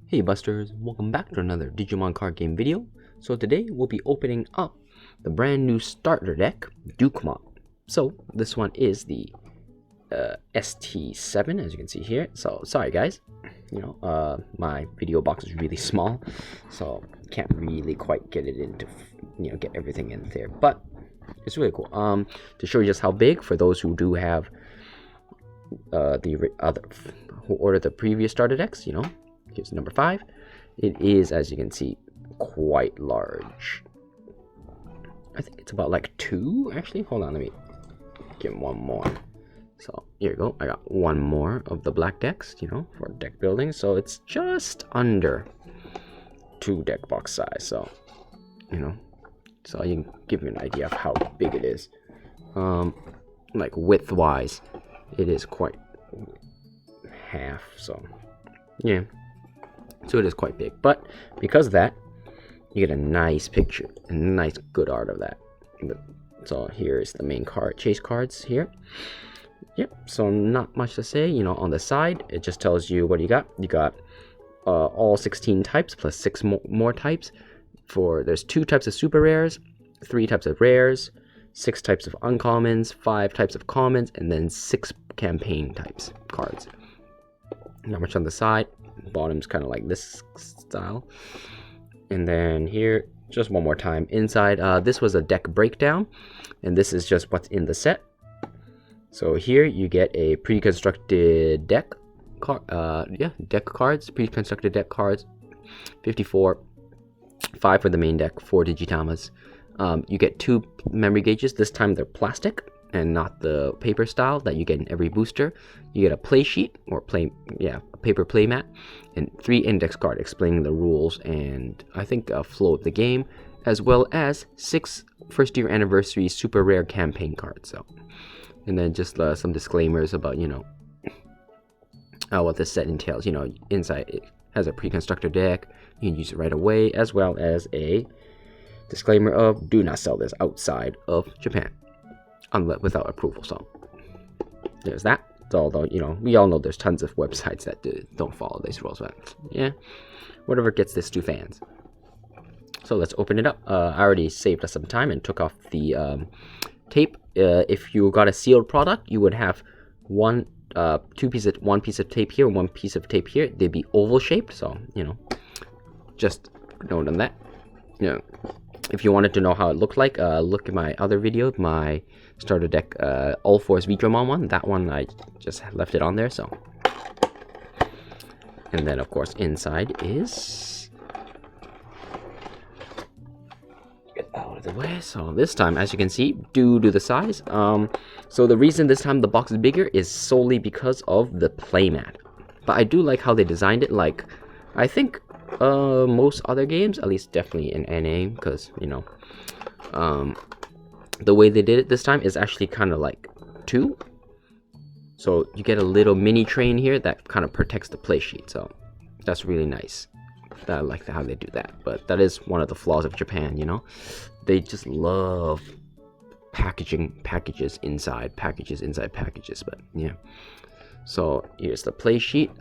Hey Busters, welcome back to another Digimon card game video. So today we'll be opening up the brand new starter deck, Dukemon. So this one is the ST7, as you can see here. So sorry guys, my video box is really small, so can't really quite get it into, get everything in there. But it's really cool. To show you just how big, for those who do have who ordered the previous starter decks, here's number 5. It is, as you can see, quite large. I think it's about like 2, actually. Hold on, let me get one more. So here you go. I got one more of the black decks, for deck building. So it's just under 2 deck box size. So, so you can give me an idea of how big it is. Like width-wise, it is quite half. So, yeah. So it is quite big, but because of that, you get a nice picture, a nice good art of that. So here's the main card, chase cards here. Yep, so not much to say, on the side, it just tells you what you got. You got all 16 types plus 6 more types. There's 2 types of super rares, 3 types of rares, 6 types of uncommons, 5 types of commons, and then 6 campaign types cards. Not much on the side. Bottom's kind of like this style, and then here, just one more time, inside, this was a deck breakdown, and this is just what's in the set. So here you get a pre-constructed deck deck cards, pre-constructed deck cards, 54, 5 for the main deck, 4 Digitamas. You get 2 memory gauges. This time they're plastic and not the paper style that you get in every booster. You get a play sheet, or a paper play mat, and 3 index cards explaining the rules and I think a flow of the game, as well as 6 first year anniversary super rare campaign cards. So, and then just some disclaimers about what this set entails. Inside it has a pre-constructed deck. You can use it right away, as well as a disclaimer of do not sell this outside of Japan without approval. So there's that. Although we all know there's tons of websites that don't follow these rules, but yeah, whatever gets this to fans. So let's open it up. I already saved us some time and took off the tape. If you got a sealed product, you would have one piece of tape here and 1 piece of tape here. They'd be oval shaped, so just note on that. If you wanted to know how it looked like, look at my other video, my starter deck All Force Geogramon one. That one I just left it on there. So, and then of course inside is, get out of the way. So this time, as you can see, due to the size, so the reason this time the box is bigger is solely because of the playmat. But I do like how they designed it. Like, I think most other games, at least definitely in NA, because the way they did it this time is actually kind of like 2. So you get a little mini train here that kind of protects the play sheet. So that's really nice. I like how they do that. But that is one of the flaws of Japan. They just love packaging packages inside packages. But yeah. So here's the play sheet.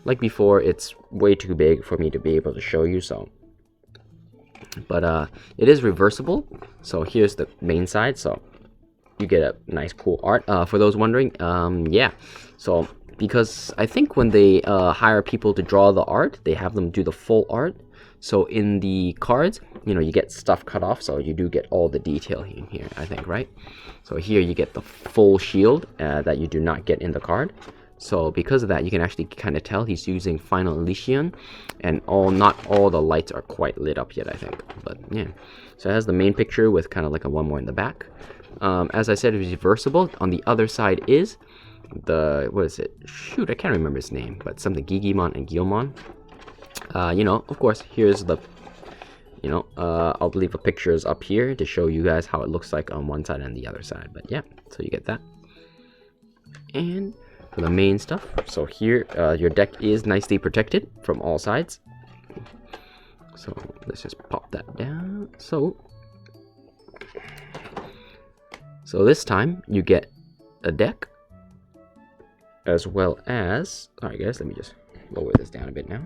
Like before, it's way too big for me to be able to show you. So, but it is reversible. So here's the main side. So you get a nice, cool art. For those wondering, yeah. So because I think when they hire people to draw the art, they have them do the full art. So in the cards, you get stuff cut off, so you do get all the detail in here, I think, right? So here you get the full shield that you do not get in the card. So because of that, you can actually kind of tell he's using Final Elysian, and not all the lights are quite lit up yet, I think. But yeah, so it has the main picture with kind of like a one more in the back. As I said, it's reversible. On the other side is what is it? Shoot, I can't remember his name, but something Digimon and Geomon. Of course, here's the, I'll leave a pictures up here to show you guys how it looks like on one side and the other side. But yeah, so you get that. And for the main stuff, so here, your deck is nicely protected from all sides. So let's just pop that down. So this time you get a deck, as well as, alright guys, let me just lower this down a bit now.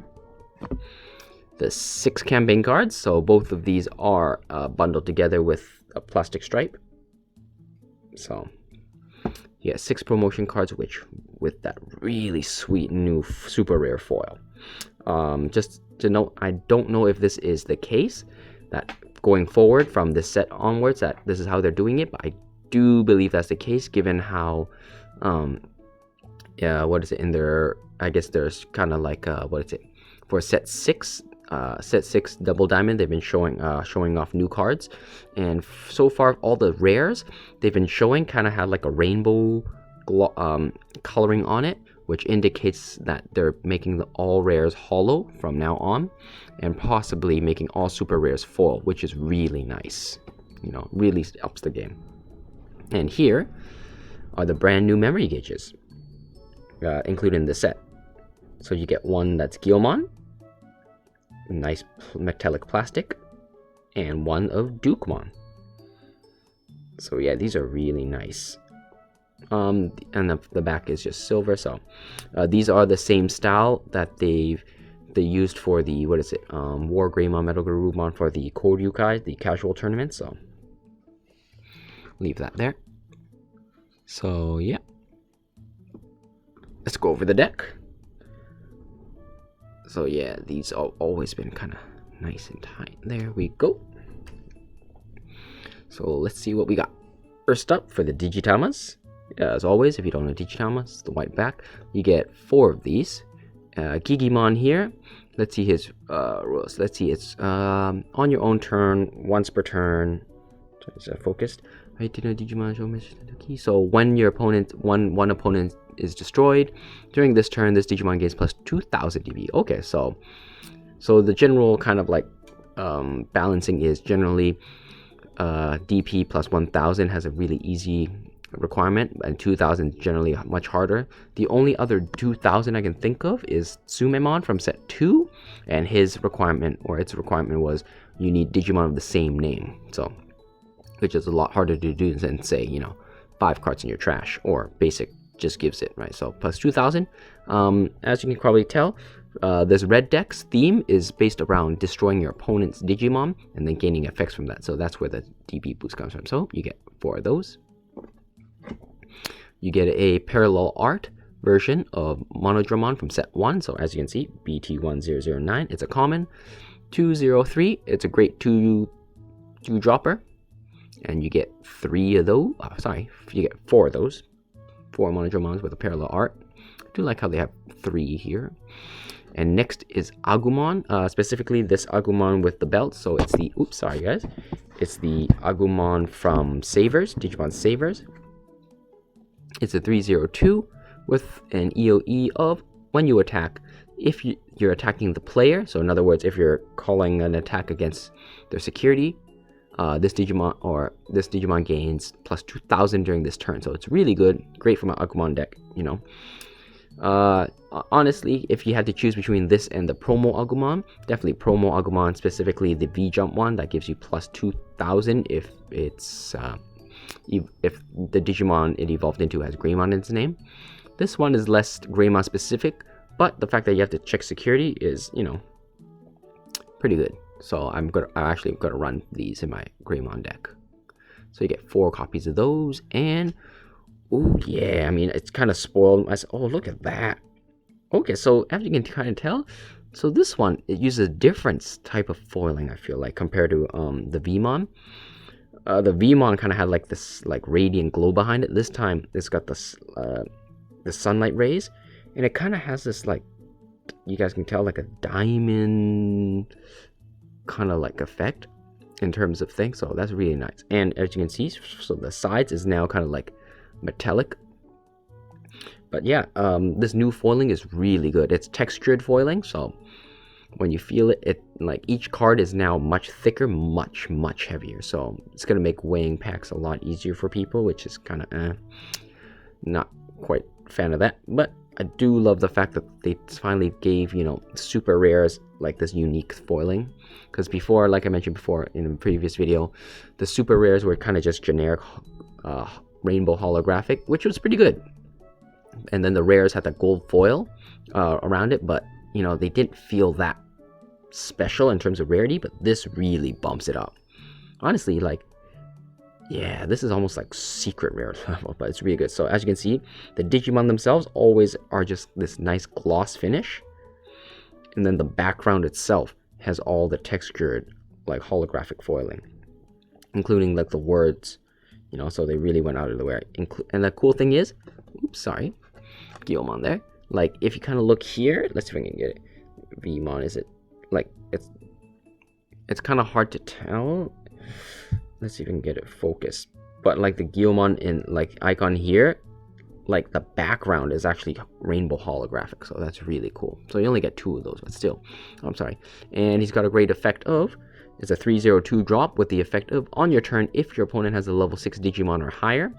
The 6 campaign cards, so both of these are bundled together with a plastic stripe. So you get 6 promotion cards, which with that really sweet new super rare foil. Just to note, I don't know if this is the case, that going forward from this set onwards, that this is how they're doing it, but I do believe that's the case, given how, what is it in there? I guess there's kind of like, what is it? For set 6 double diamond, they've been showing off new cards, and so far all the rares they've been showing kind of had like a rainbow coloring on it, which indicates that they're making all rares holo from now on, and possibly making all super rares foil, which is really nice. You know, really ups the game. And here are the brand new memory gauges included in the set. So you get one that's Geogramon, nice metallic plastic, and one of Dukemon. So yeah, these are really nice. And the back is just silver. So these are the same style that they used for the, what is it, War Greymon, Megalograumon for the Koryukai, the casual tournament. So leave that there. So yeah, let's go over the deck. So yeah, these have always been kind of nice and tight. There we go. So let's see what we got. First up, for the Digitamas, as always, if you don't know Digitamas, the white back, you get 4 of these. Digimon here. Let's see his rules. Let's see, it's on your own turn, once per turn. Is that focused? So when your opponent, one opponent is destroyed during this turn, this Digimon gains plus 2000 DB. Okay, so the general kind of like balancing is generally DP plus 1000 has a really easy requirement, and 2000 generally much harder. The only other 2000 I can think of is Sumemon from set 2, and his requirement, or its requirement, was you need Digimon of the same name. So which is a lot harder to do than, say, you know, 5 cards in your trash, or basic just gives it, right? So plus 2000. As you can probably tell, this red deck's theme is based around destroying your opponent's Digimon and then gaining effects from that. So that's where the DP boost comes from. So you get 4 of those. You get a parallel art version of Monodramon from set 1. So as you can see, BT1009, it's a common. 203, it's a great 2 dropper. And you get 3 of those. Oh, sorry, you get 4 of those. 4 Monodramons with a parallel art. I do like how they have 3 here. And next is Agumon, specifically this Agumon with the belt. So it's the, oops, sorry guys. It's the Agumon from Sabres, Digimon Sabres. It's a 302 with an EOE of, when you attack, if you're attacking the player, so in other words, if you're calling an attack against their security, this Digimon gains plus 2000 during this turn. So it's really good, great from an Agumon deck, you know. Honestly, if you had to choose between this and the promo Agumon, definitely promo Agumon, specifically the V-Jump one that gives you plus 2000 if it's if the Digimon it evolved into has Greymon in its name. This one is less Greymon specific, but the fact that you have to check security is, you know, pretty good. So I'm actually gonna run these in my Greymon deck. So you get 4 copies of those, and oh yeah, I mean, it's kind of spoiled. Oh, look at that. Okay, so as you can kind of tell, so this one, it uses a different type of foiling, I feel like, compared to the Vmon. The Vmon kind of had like this like radiant glow behind it. This time it's got this the sunlight rays, and it kind of has this, like, you guys can tell, like a diamond kind of like effect in terms of things. So that's really nice. And as you can see, so the sides is now kind of like metallic. But yeah, this new foiling is really good. It's textured foiling, so when you feel it, like each card is now much thicker, much heavier. So it's gonna make weighing packs a lot easier for people, which is kind of not quite a fan of that. But I do love the fact that they finally gave, you know, super rares like this unique foiling. Because before, like I mentioned before in a previous video, the super rares were kind of just generic rainbow holographic, which was pretty good. And then the rares had that gold foil around it, but you know, they didn't feel that special in terms of rarity, but this really bumps it up. Honestly, like, yeah, this is almost like secret rare level, but it's really good. So as you can see, the Digimon themselves always are just this nice gloss finish. And then the background itself has all the textured, like, holographic foiling, including like the words, you know, so they really went out of the way. And the cool thing is, oops, sorry, Geomon there. Like, if you kind of look here, let's see if I can get it. Vmon, is it, like, it's kind of hard to tell. Let's see if I can get it focused. But like the Geomon in like icon here, like the background is actually rainbow holographic, so that's really cool. So you only get 2 of those, but still, I'm sorry. And he's got a great effect of, it's a 302 drop with the effect of, on your turn, if your opponent has a level 6 Digimon or higher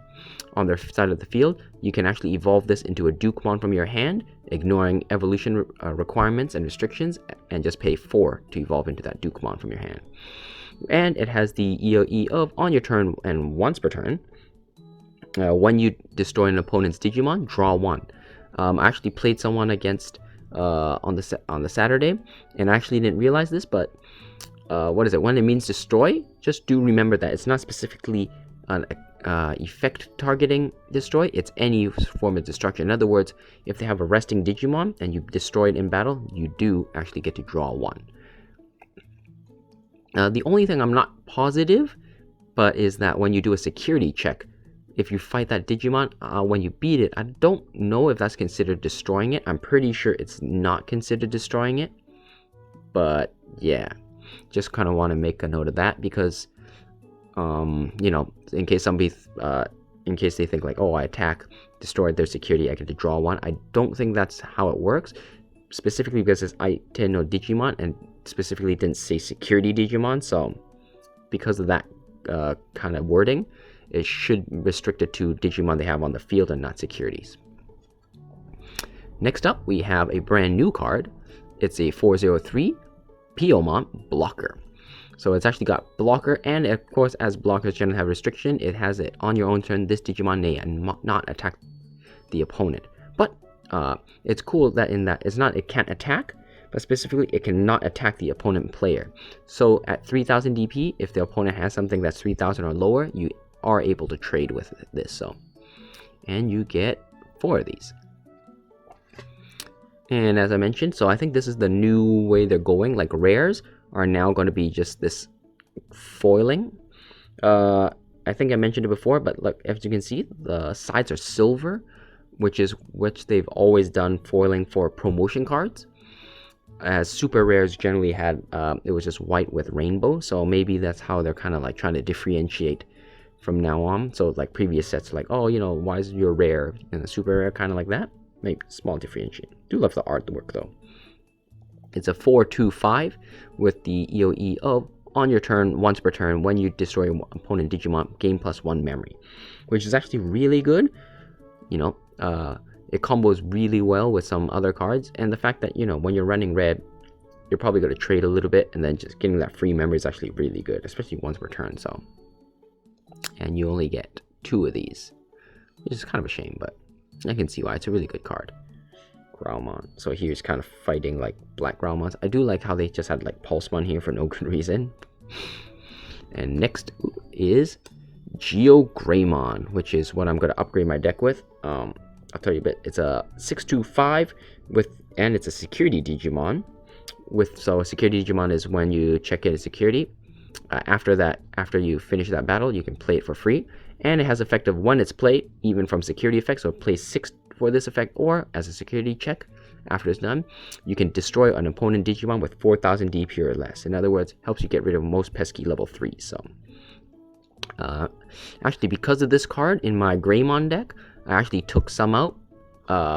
on their side of the field, you can actually evolve this into a Dukemon from your hand, ignoring evolution requirements and restrictions, and just pay 4 to evolve into that Dukemon from your hand. And it has the EOE of, on your turn and once per turn, when you destroy an opponent's Digimon, draw 1. I actually played someone against on the Saturday, and I actually didn't realize this, but what is it? When it means destroy, just do remember that it's not specifically an effect targeting destroy, it's any form of destruction. In other words, if they have a resting Digimon and you destroy it in battle, you do actually get to draw 1. The only thing I'm not positive, but is that when you do a security check, if you fight that Digimon, when you beat it, I don't know if that's considered destroying it. I'm pretty sure it's not considered destroying it. But yeah, just kind of want to make a note of that because, you know, in case somebody, in case they think like, oh, I attack, destroyed their security, I get to draw 1. I don't think that's how it works. Specifically because it's no Digimon and specifically didn't say security Digimon, so because of that kind of wording, it should restrict it to Digimon they have on the field and not securities. Next up, we have a brand new card. It's a 403 Piomon Blocker. So it's actually got blocker, and of course, as blockers generally have restriction, it has it on your own turn, this Digimon may not attack the opponent. But it's cool that in that it can't attack, but specifically it cannot attack the opponent player. So at 3000 DP, if the opponent has something that's 3000 or lower, you are able to trade with this. So, and you get 4 of these. And as I mentioned, so I think this is the new way they're going. Like rares are now going to be just this foiling. I think I mentioned it before, but look, as you can see, the sides are silver, which they've always done foiling for promotion cards. As super rares generally had, it was just white with rainbow. So maybe that's how they're kind of like trying to differentiate from now on. So like previous sets, like, oh, you know, why is your rare and the super rare kind of like that? Maybe small differentiate. Do love the artwork though. It's a 4/2/5 with the EOE of, on your turn, once per turn, when you destroy an opponent Digimon, gain +1 memory, which is actually really good. You know, it combos really well with some other cards, and the fact that, you know, when you're running red, you're probably going to trade a little bit, and then just getting that free memory is actually really good, especially once per turn. So, and you only get 2 of these, which is kind of a shame, but I can see why. It's a really good card. Graumon. So here's kind of fighting like black Graumons. I do like how they just had like Pulsemon here for no good reason. And next is Geogramon, which is what I'm going to upgrade my deck with. I'll tell you a bit. It's a 6/2/5 with, and it's a security Digimon. So a security Digimon is when you check it as security. After you finish that battle, you can play it for free. And it has effect of when it's played, even from security effects. So it plays 6 for this effect, or as a security check, after it's done, you can destroy an opponent Digimon with 4000 DP or less. In other words, helps you get rid of most pesky level 3s. So, actually, because of this card in my Greymon deck, I actually took some out.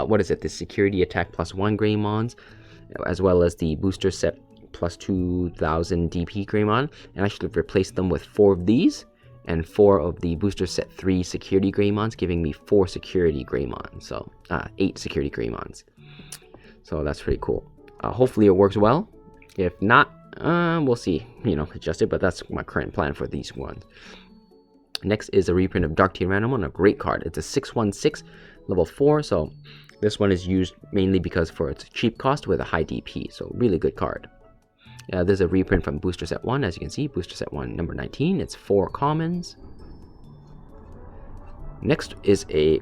What is it? The security attack +1 Greymons, as well as the booster set +2000 DP Greymon, and I actually replaced them with 4 of these and 4 of the booster set 3 security Greymons, giving me 4 security Greymons. So 8 security Greymons. So that's pretty cool. Hopefully it works well. If not, we'll see. You know, adjust it. But that's my current plan for these ones. Next is a reprint of Dark Tyrannomon, a great card. It's a 6/1/6 level 4. So This one is used mainly because for its cheap cost with a high DP, so really good card. There's a reprint from Booster Set 1, as you can see, Booster Set 1 number 19. It's 4 commons. Next is a,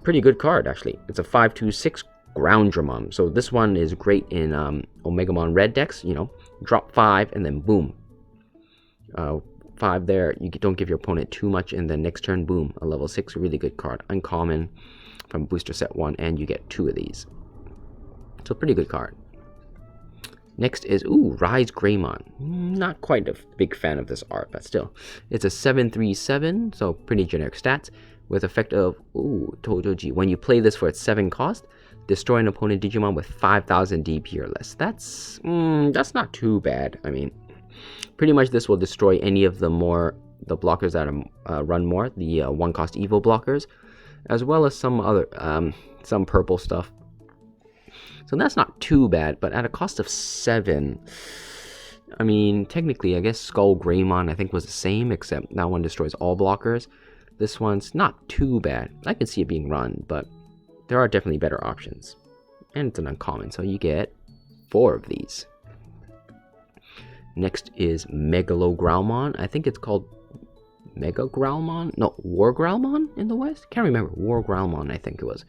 pretty good card actually. It's a 5/2/6 Geogramon. So this one is great in Omegamon red decks, you know, drop 5 and then boom. 5 there, you don't give your opponent too much, and then next turn, boom, a level 6, really good card. Uncommon from Booster Set 1, and you get 2 of these. So pretty good card. Next is, Ryze Greymon. Not quite a big fan of this art, but still. It's a 7/3/7, so pretty generic stats, with effect of, Tojoji. When you play this for its 7 cost, destroy an opponent Digimon with 5,000 DP or less. That's not too bad. I mean, pretty much this will destroy any of the blockers that run more, the 1-cost Evo blockers, as well as some other, some purple stuff. So that's not too bad, but at a cost of 7, I mean, technically, I guess Skull Greymon, I think, was the same, except that one destroys all blockers. This one's not too bad. I can see it being run, but there are definitely better options. And it's an uncommon, so you get 4 of these. Next is Megalograumon. I think it's called Megalograumon? No, Wargraumon in the West? Can't remember. Wargraumon, I think it was.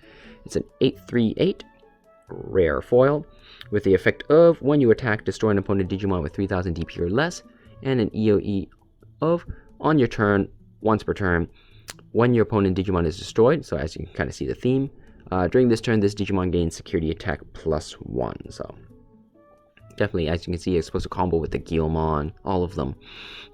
It's an 8/3/8 rare foil with the effect of, when you attack, destroy an opponent Digimon with 3,000 DP or less, and an EOE of, on your turn, once per turn, when your opponent Digimon is destroyed. So as you can kind of see the theme, during this turn, this Digimon gains security attack +1. So definitely, as you can see, it's supposed to combo with the Geomon, all of them.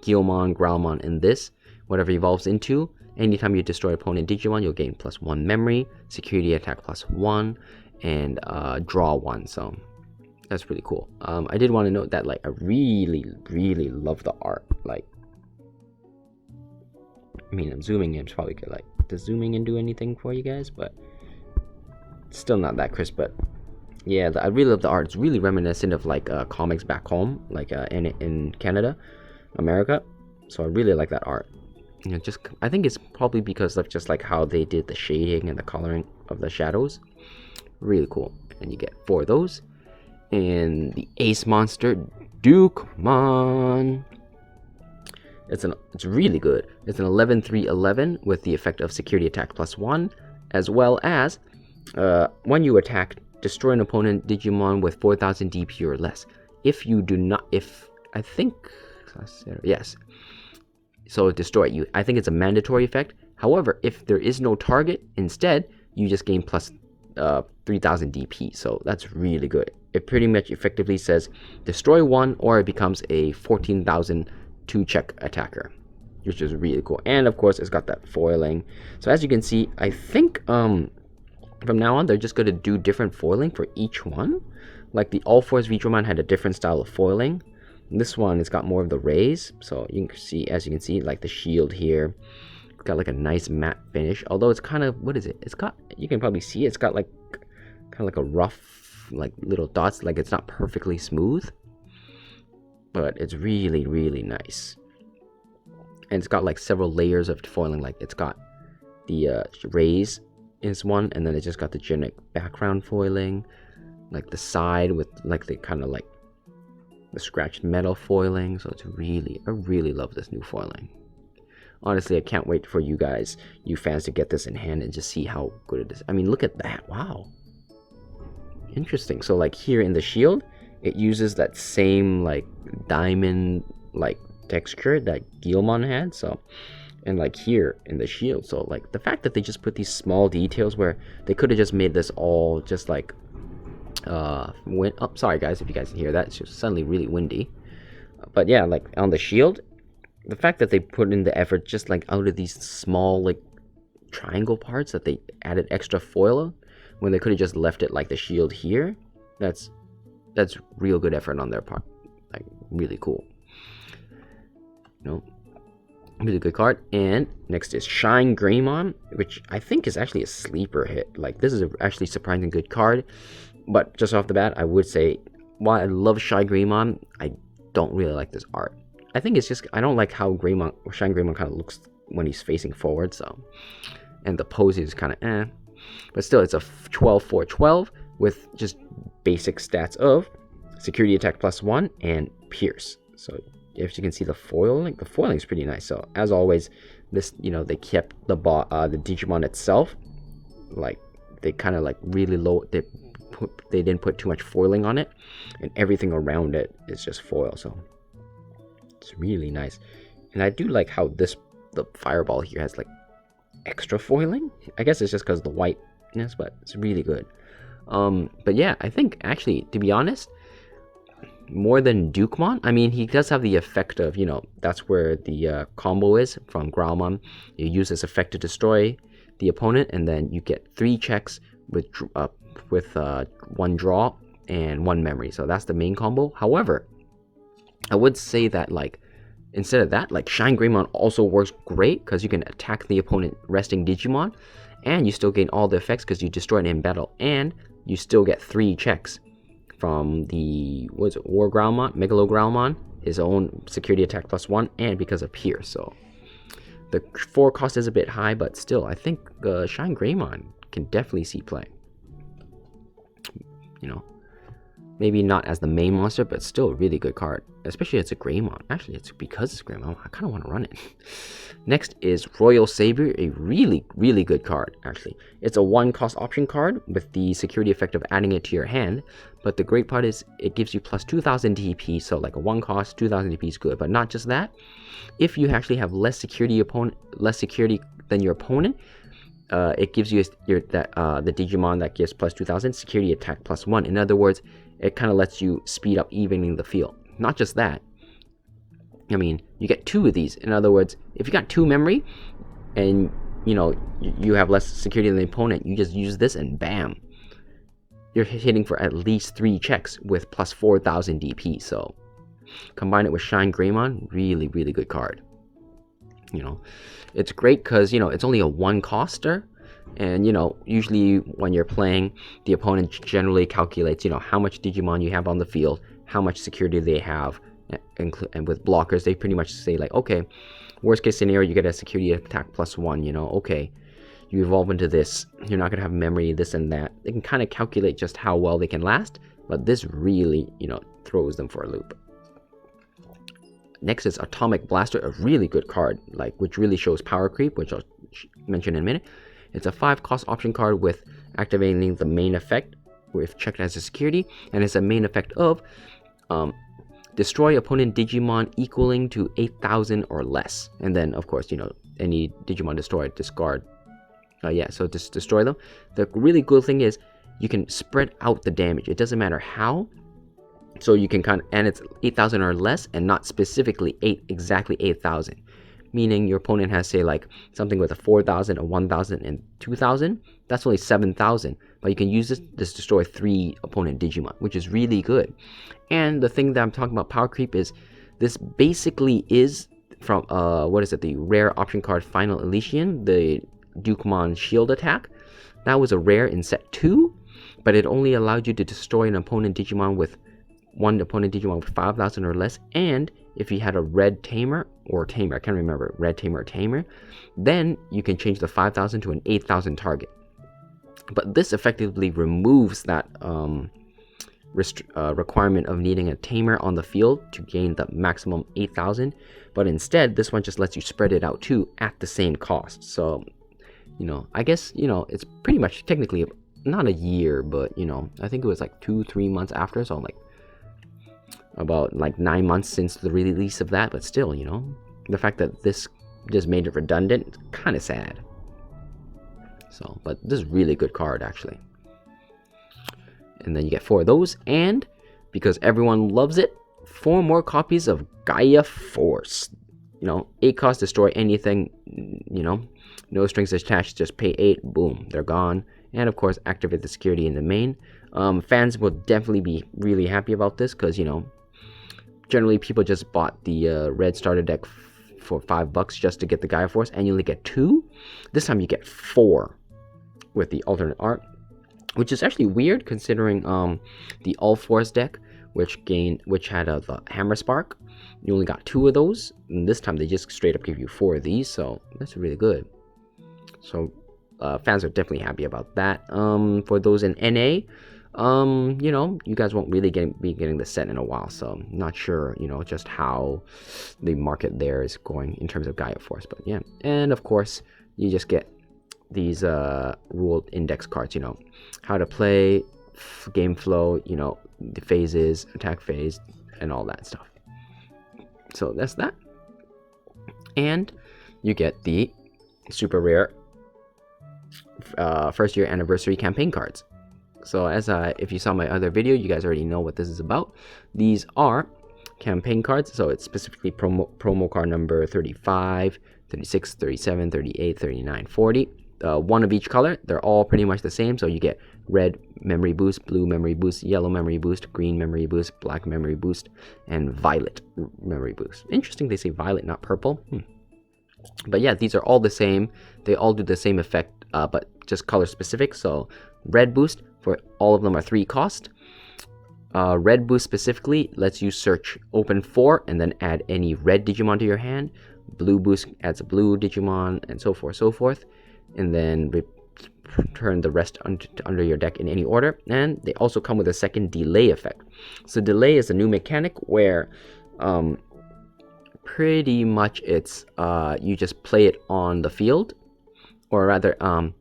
Geomon, Greymon, and this, whatever evolves into. Anytime you destroy opponent Digimon, you'll gain +1 memory, security attack +1, and draw 1. So that's really cool. I did want to note that, like, I really, really love the art. Like, I mean, I'm zooming in. It's probably good. Like, does zooming in do anything for you guys? But it's still not that crisp. But yeah, I really love the art. It's really reminiscent of like comics back home, like in Canada, America. So I really like that art. You know, just I think it's probably because of just like how they did the shading and the coloring of the shadows. Really cool. And you get 4 of those. And the ace monster, Dukemon. It's really good. It's an 11/3/11 with the effect of security attack +1, as well as when you attack, destroy an opponent Digimon with 4,000 DP or less. If you do not, yes. So destroy you. I think it's a mandatory effect. However, if there is no target, instead you just gain plus 3,000 DP. So that's really good. It pretty much effectively says destroy 1, or it becomes a 14,000 2-check attacker, which is really cool. And of course, it's got that foiling. So as you can see, I think from now on, they're just going to do different foiling for each one. Like the All Force Digimon had a different style of foiling. This one has got more of the rays. So you can see, as you can see, like the shield here, it's got like a nice matte finish. Although it's kind of, what is it? It's got, you can probably see it's got like kind of like a rough, like little dots. Like it's not perfectly smooth, but it's really, really nice. And it's got like several layers of foiling. Like it's got the rays is one, and then it's just got the generic background foiling, like the side with like the kind of like the scratched metal foiling. So it's really, I really love this new foiling. Honestly, I can't wait for you guys, you fans, to get this in hand and just see how good it is. I mean, look at that. Wow, interesting. So like here in the shield, it uses that same like diamond like texture that Geomon had. So, and like here in the shield, so like the fact that they just put these small details where they could have just made this all just like sorry guys if you guys can hear that, it's just suddenly really windy. But yeah, like on the shield, the fact that they put in the effort just like out of these small like triangle parts, that they added extra foil when they could have just left it like the shield here, that's real good effort on their part. Like really cool, you know, really good card. And next is Shine Greymon, which I think is actually a sleeper hit. Like this is actually surprisingly good card, but just off the bat, I would say while I love Shine Greymon, I don't really like this art. I think it's just, I don't like how Shine Greymon kind of looks when he's facing forward. So, and the pose is kind of but still, it's a 12-4-12 with just basic stats of security attack +1 and pierce. So if you can see the foiling is pretty nice. So as always, this, you know, they kept the Digimon itself, like, they kind of like really low. They didn't put too much foiling on it, and everything around it is just foil. So it's really nice. And I do like how the fireball here has like extra foiling. I guess it's just because of the whiteness, but it's really good. But yeah, I think actually, to be honest, more than Dukemon, I mean, he does have the effect of, you know, that's where the combo is from Greymon. You use this effect to destroy the opponent, and then you get 3 checks with 1 draw and 1 memory. So that's the main combo. However, I would say that, like, instead of that, like, Shine Greymon also works great because you can attack the opponent resting Digimon, and you still gain all the effects because you destroy it in battle, and you still get 3 checks from the, what is it, Megalograumon, his own security attack +1, and because of Pierce. So the 4 cost is a bit high, but still, I think Shine Greymon can definitely see play. You know, maybe not as the main monster, but still a really good card. Especially it's a Greymon. Actually, it's because it's Greymon, I kind of want to run it. Next is Royal Sabre, a really, really good card, actually. It's a 1-cost option card with the security effect of adding it to your hand. But the great part is it gives you plus 2,000 DP, so like a 1-cost, 2,000 DP is good. But not just that. If you actually have less security than your opponent, it gives you the Digimon that gives plus 2,000 security attack +1. In other words, it kind of lets you speed up evening the field. Not just that, I mean, you get 2 of these. In other words, if you got 2 memory and, you know, you have less security than the opponent, you just use this and bam, you're hitting for at least 3 checks with plus 4,000 DP. So combine it with Shine Greymon, really, really good card. You know, it's great because, you know, it's only a 1-coster. And, you know, usually when you're playing, the opponent generally calculates, you know, how much Digimon you have on the field, how much security they have, and with blockers, they pretty much say, like, okay, worst case scenario, you get a security attack +1, you know, okay, you evolve into this, you're not going to have memory, this and that. They can kind of calculate just how well they can last, but this really, you know, throws them for a loop. Next is Atomic Blaster, a really good card, like, which really shows power creep, which I'll mention in a minute. It's a 5-cost option card with activating the main effect, if checked as a security, and it's a main effect of destroy opponent Digimon equaling to 8,000 or less. And then, of course, you know, any Digimon destroyed, discard. Yeah, so just destroy them. The really good thing is you can spread out the damage. It doesn't matter how. So you can and it's 8,000 or less, and not specifically exactly 8,000. Meaning your opponent has, say, like something with a 4,000, a 1,000, and 2,000. That's only 7,000. But you can use this to destroy 3 opponent Digimon, which is really good. And the thing that I'm talking about power creep is this basically is from what is it? The rare option card Final Elysian, the Dukemon shield attack. That was a rare in set 2, but it only allowed you to destroy an opponent Digimon with 5,000 or less, and if you had a red tamer or tamer, I can't remember, red tamer or tamer, then you can change the 5,000 to an 8,000 target. But this effectively removes that requirement of needing a tamer on the field to gain the maximum 8,000. But instead, this one just lets you spread it out too at the same cost. So, you know, I guess, you know, it's pretty much technically not a year, but, you know, I think it was like 2-3 months after. So, like, about like 9 months since the release of that. But still, you know, the fact that this just made it redundant, kind of sad. So, but this is a really good card, actually. And then you get 4 of those, and because everyone loves it, 4 more copies of Gaia Force. You know, 8 cost, destroy anything, you know, no strings attached, just pay 8, boom, they're gone. And of course, activate the security in the main. Fans will definitely be really happy about this, because, you know, generally people just bought the red starter deck for $5 just to get the Gaia Force, and you only get 2. This time you get 4 with the alternate art, which is actually weird considering the All Force deck, which had the Hammer Spark. You only got 2 of those, and this time they just straight up give you 4 of these, so that's really good. So fans are definitely happy about that. For those in NA, you know, you guys won't really be getting the set in a while, so not sure, you know, just how the market there is going in terms of Gaia Force. But yeah, and of course you just get these ruled index cards, you know, how to play, game flow, you know, the phases, attack phase, and all that stuff. So that's that. And you get the super rare first year anniversary campaign cards. So as if you saw my other video, you guys already know what this is about. These are campaign cards, so it's specifically promo card number 35, 36, 37, 38, 39, 40. One of each color. They're all pretty much the same, so you get red memory boost, blue memory boost, yellow memory boost, green memory boost, black memory boost, and violet memory boost. Interesting they say violet, not purple. But yeah, these are all the same. They all do the same effect, but just color specific. So red boost for all of them are 3 cost. Red boost specifically lets you search open 4 and then add any red Digimon to your hand. Blue boost adds a blue Digimon, and so forth, and then return the rest under your deck in any order. And they also come with a second delay effect. So delay is a new mechanic where pretty much it's you just play it on the field, or rather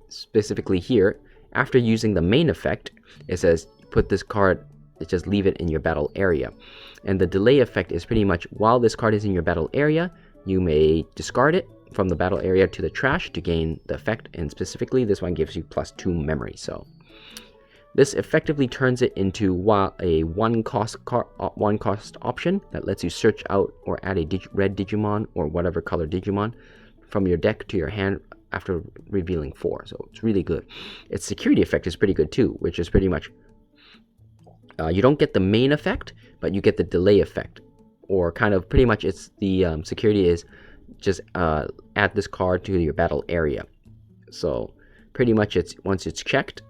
specifically here, after using the main effect, it says put this card, just leave it in your battle area. And the delay effect is pretty much while this card is in your battle area, you may discard it from the battle area to the trash to gain the effect, and specifically this one gives you +2 memory. So this effectively turns it into a one cost option that lets you search out or add a red Digimon or whatever color Digimon from your deck to your hand after revealing 4. So it's really good. Its security effect is pretty good too, which is pretty much you don't get the main effect, but you get the delay effect, or kind of pretty much it's the security is just add this card to your battle area. So pretty much it's once it's checked,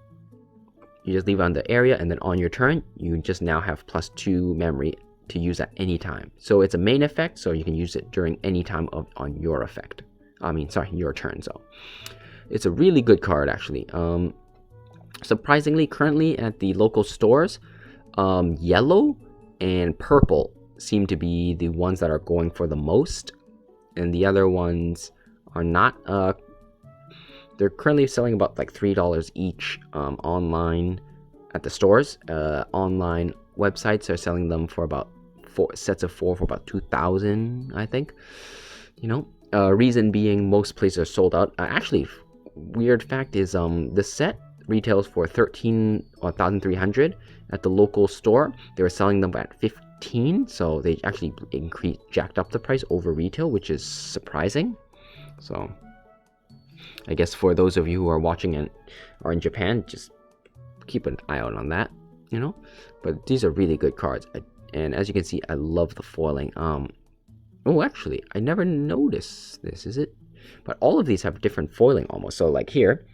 you just leave it on the area, and then on your turn you just now have +2 memory to use at any time. So it's a main effect, so you can use it during any time on your effect. Your turn. So it's a really good card actually. Surprisingly, currently at the local stores, yellow and purple seem to be the ones that are going for the most, and the other ones are not. They're currently selling about like $3 each online at the stores. Online websites are selling them for about 4 sets of 4 for about 2,000, I think. You know, reason being most places are sold out. Actually, weird fact is this set retails for 13,300 at the local store. They were selling them at 15, so they actually jacked up the price over retail, which is surprising. So I guess for those of you who are watching and are in Japan, just keep an eye out on that, you know. But these are really good cards, and as you can see, I love the foiling. Oh, actually, I never noticed this, is it? But all of these have different foiling almost. So like here,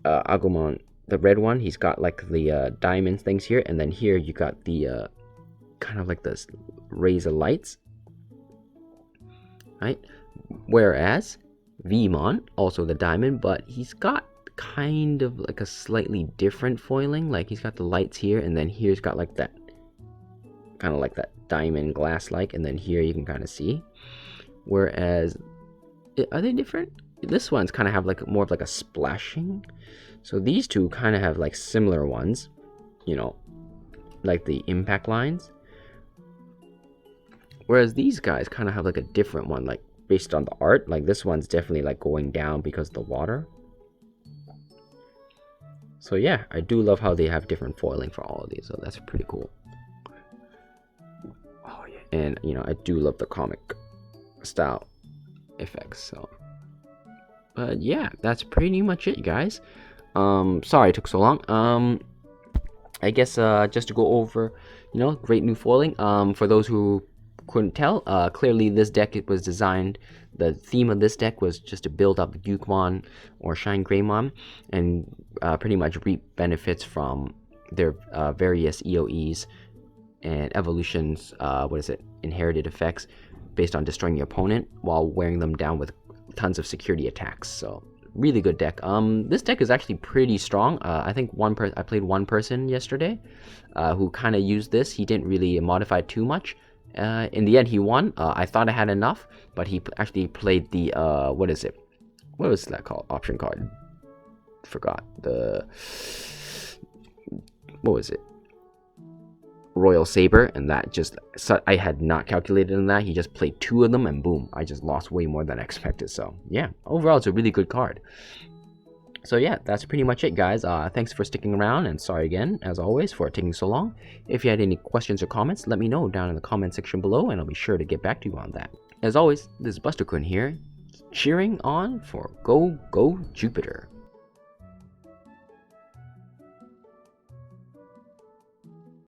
Agumon, the red one, he's got like the diamond things here, and then here you got the kind of like this rays of lights, right? Whereas Vmon, also the diamond, but he's got kind of like a slightly different foiling. Like he's got the lights here, and then here's got like that, kind of like that diamond glass like, and then here you can kind of see. Whereas, are they different? This one's kind of have like more of like a splashing. So these two kind of have like similar ones, you know, like the impact lines. Whereas these guys kind of have like a different one, like based on the art. Like this one's definitely like going down because of the water. So yeah, I do love how they have different foiling for all of these. So that's pretty cool. Oh yeah, and you know, I do love the comic style effects. So, but yeah, that's pretty much it, guys. Sorry it took so long. I guess just to go over, you know, great new foiling. For those who couldn't tell, clearly this deck, it was designed, the theme of this deck was just to build up Dukemon or Shine Greymon, and pretty much reap benefits from their various EOEs and evolutions, inherited effects based on destroying your opponent while wearing them down with tons of security attacks. So really good deck. This deck is actually pretty strong. I think I played one person yesterday who kind of used this. He didn't really modify too much. In the end, he won. I thought I had enough, but he actually played the what is it? What was that called? Option card. Forgot what was it? Royal Sabre, and that just, I had not calculated on that. He just played 2 of them, and boom, I just lost way more than I expected. So yeah, overall it's a really good card. So yeah, that's pretty much it, guys. Thanks for sticking around, and sorry again, as always, for taking so long. If you had any questions or comments, let me know down in the comment section below, and I'll be sure to get back to you on that. As always, this is Buster-kun here, cheering on for Go Jupiter.